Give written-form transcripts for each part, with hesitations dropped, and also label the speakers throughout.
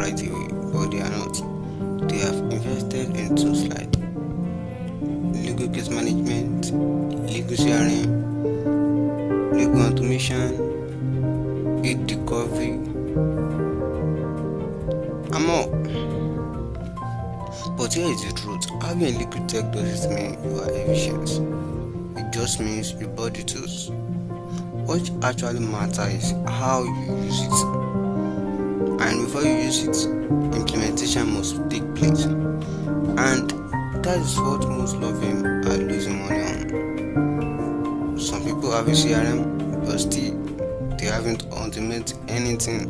Speaker 1: right away, but they are not. They have invested in tools like legal case management, legal CRM, legal automation, aid recovery, and more. But here is the truth: having a legal tech doesn't mean you are efficient. It just means you bought the tools. What actually matters is how you use it. And before you use it, implementation must take place. And that is what most of them are losing money on. Some people have a CRM, but still they haven't automated anything.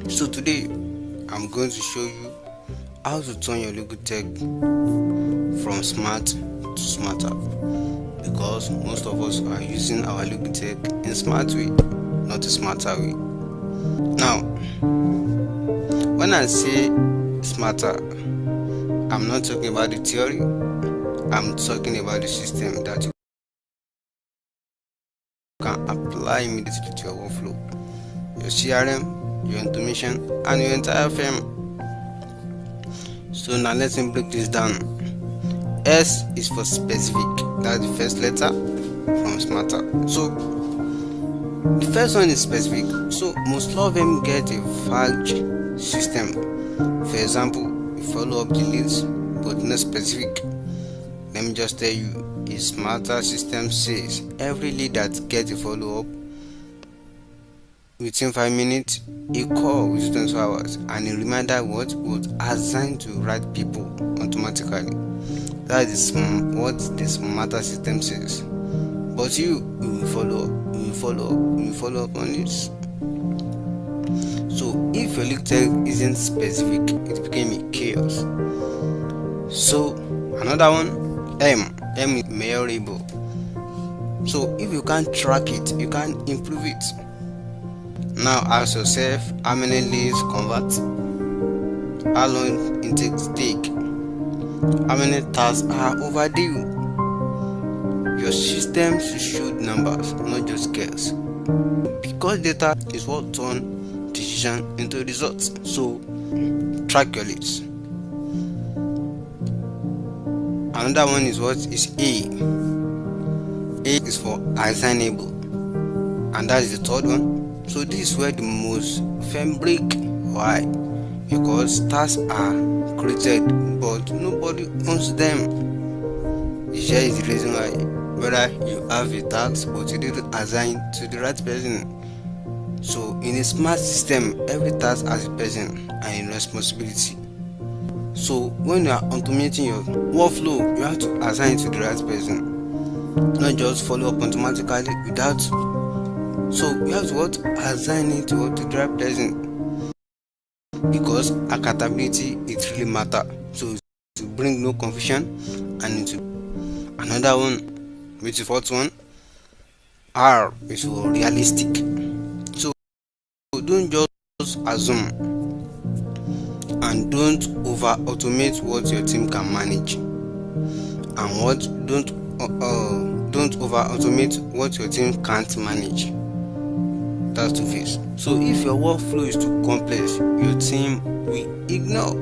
Speaker 1: So today, I'm going to show you how to turn your legal tech from smart to smarter. Because most of us are using our legal tech in a smart way, not a smarter way. Now, when I say smarter, I'm not talking about the theory, I'm talking about the system that you can apply immediately to your workflow, your CRM, your automation, and your entire firm. So now let's break this down. S is for specific, that's the first letter from smarter. So the first one is specific. So most of them get a vague system. For example, you follow up the leads but not specific. Let me just tell you, a smarter system says every lead that gets a follow up within 5 minutes, a call within 24 hours, and a reminder was assigned to right people automatically. That is what the smarter system says. But you will follow up on this. So if your lead tech isn't specific, it became a chaos. So another one, M is measurable. So if you can't track it, you can't improve it. Now ask yourself, how many leads convert? How long it takes to take? How many tasks are overdue? Your system should show numbers, not just scales. Because data is what turns decision into results. So track your leads. Another one is what is A. A is for assignable, and that is the third one. So this is where the most firm break. Why? Because tasks are created but nobody owns them. Here is the reason why. Whether you have a task but you didn't assign to the right person. So in a smart system, every task has a person and a responsibility. So when you are automating your workflow, you have to assign it to the right person, not just follow up automatically without. So you have to assign it to the right person, because accountability it really matter. So to bring no confusion and into another one, which is fourth one, R is for realistic. So don't just assume, and don't over automate what your team can manage, and don't over automate what your team can't manage. That's two phase. So if your workflow is too complex, your team will ignore.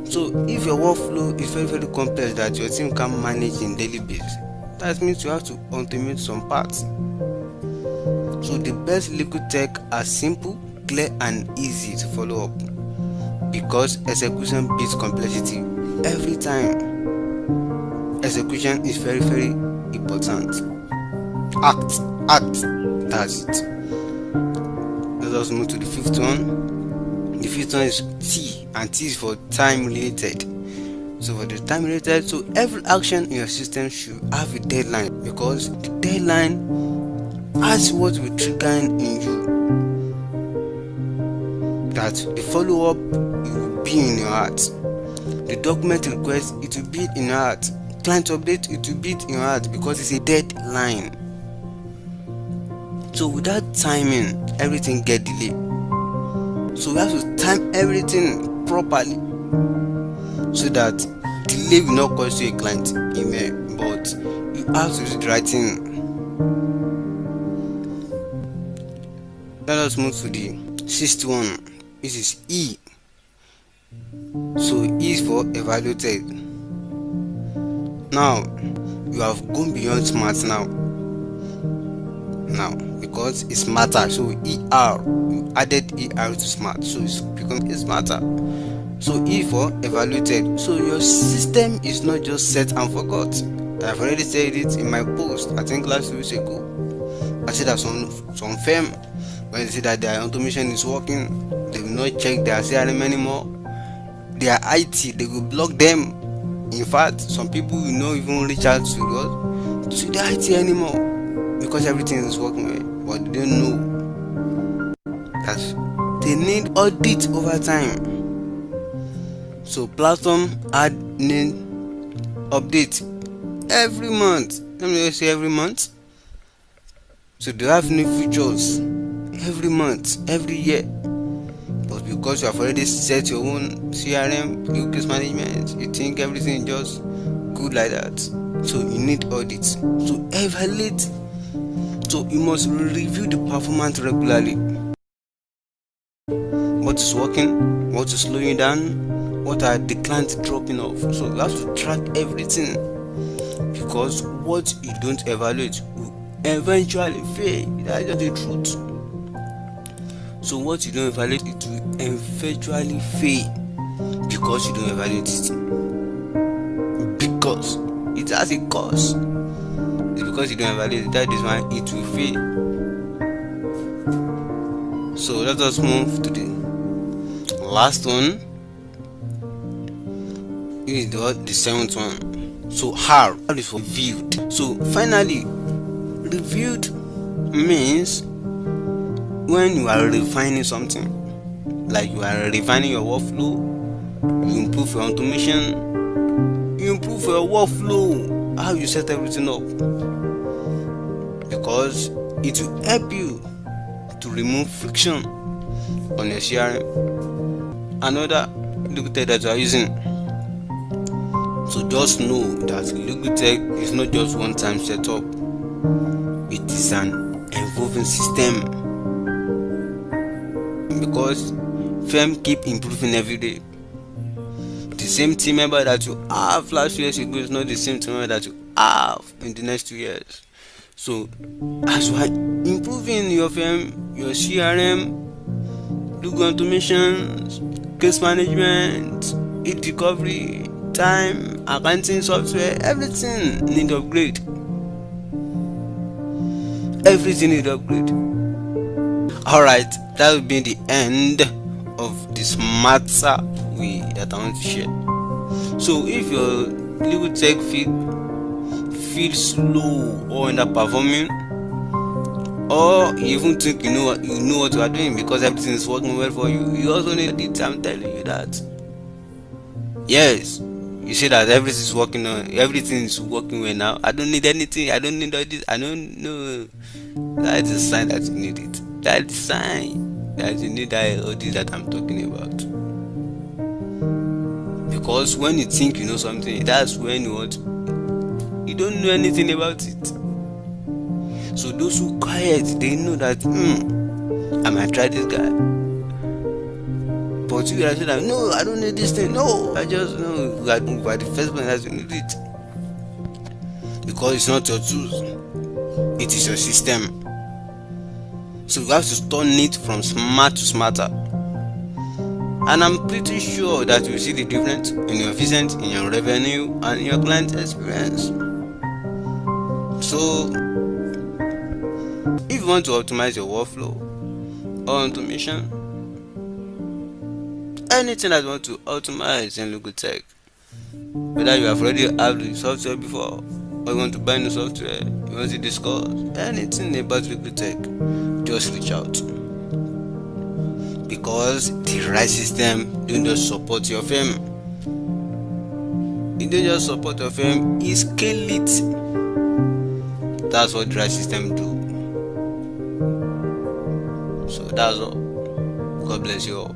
Speaker 1: So if your workflow is very, very complex that your team can't manage in daily basis, that means you have to automate some parts. So the best legal tech are simple, clear, and easy to follow up, because execution beats complexity every time. Execution is very, very important. Act. That's it. Let us move to the fifth one. The fifth one is T, and T is for time related. So for the time related, so every action in your system should have a deadline, because the deadline has what will trigger in you. That the follow-up will be in your heart. The document request, it will be in your heart. Client update, it will be in your heart, because it's a deadline. So without timing, everything get delayed. So we have to time everything properly, so that delay will not cost you a client email, but you have to do the right thing. Let us move to the 61. This is E. So E is for evaluated. Now you have gone beyond smart now because it's smarter. So ER, you added ER to smart, so it's become smarter. So E for evaluated. So your system is not just set and forgot. I've already said it in my post, I think last 2 weeks ago. I said that some firm, when they say that their automation is working, they will not check their CRM anymore. Their IT, they will block them. In fact, some people will not even reach out to the IT anymore because everything is working well. But they don't know that they need audit over time. So platform need update every month. Let me say every month. So they have new features every month, every year. But because you have already set your own CRM, case management, you think everything is just good like that. So you need audits. So evaluate. So you must review the performance regularly. What is working? What is slowing down? What are the clients dropping off? So you have to track everything, because what you don't evaluate will eventually fail. That's just the truth. So what you don't evaluate, it will eventually fail because you don't evaluate it. Because it has a cost. It's because you don't evaluate it. That is why it will fail. So let us move to the last one. This is the seventh one. So R is for reviewed. So finally, reviewed means when you are refining something, like you are refining your workflow, you improve your automation, you improve your workflow, how you set everything up, because it will help you to remove friction on your CRM. Another look tech that you are using. So just know that Logo Tech is not just one time setup, it is an evolving system, because firm keep improving every day. The same team member that you have last 2 years ago is not the same team member that you have in the next 2 years. So as you are improving your firm, your CRM, Logo automation, case management, hit recovery, time, accounting software, everything need upgrade. Everything need upgrade. Alright, that will be the end of this matter that I want to share. So if your Logo Tech feel slow or underperforming, or you even think you know what you are doing because everything is working well for you, you also need it. I'm telling you that. Yes, you see that everything is working well now. I don't need anything. I don't need all this. I don't know. That is a sign that you need it. That is a sign that you need all this that I'm talking about. Because when you think you know something, that's when you don't know anything about it. So those who quiet, they know that I might try this guy. But you guys say that no, I don't need this thing. No, I just know that by the first one that you need it. Because it's not your tools, it is your system. So you have to turn it from smart to smarter. And I'm pretty sure that you see the difference in your efficiency, in your revenue, and in your client experience. So if you want to optimize your workflow or automation, anything that you want to optimize in Logo Tech, whether you have already have the software before, or you want to buy new software, you want to discuss anything about Logo Tech, just reach out. Because the right system don't just support your firm. It don't just support your firm, it scale it. That's what the right system do. So that's all. God bless you all.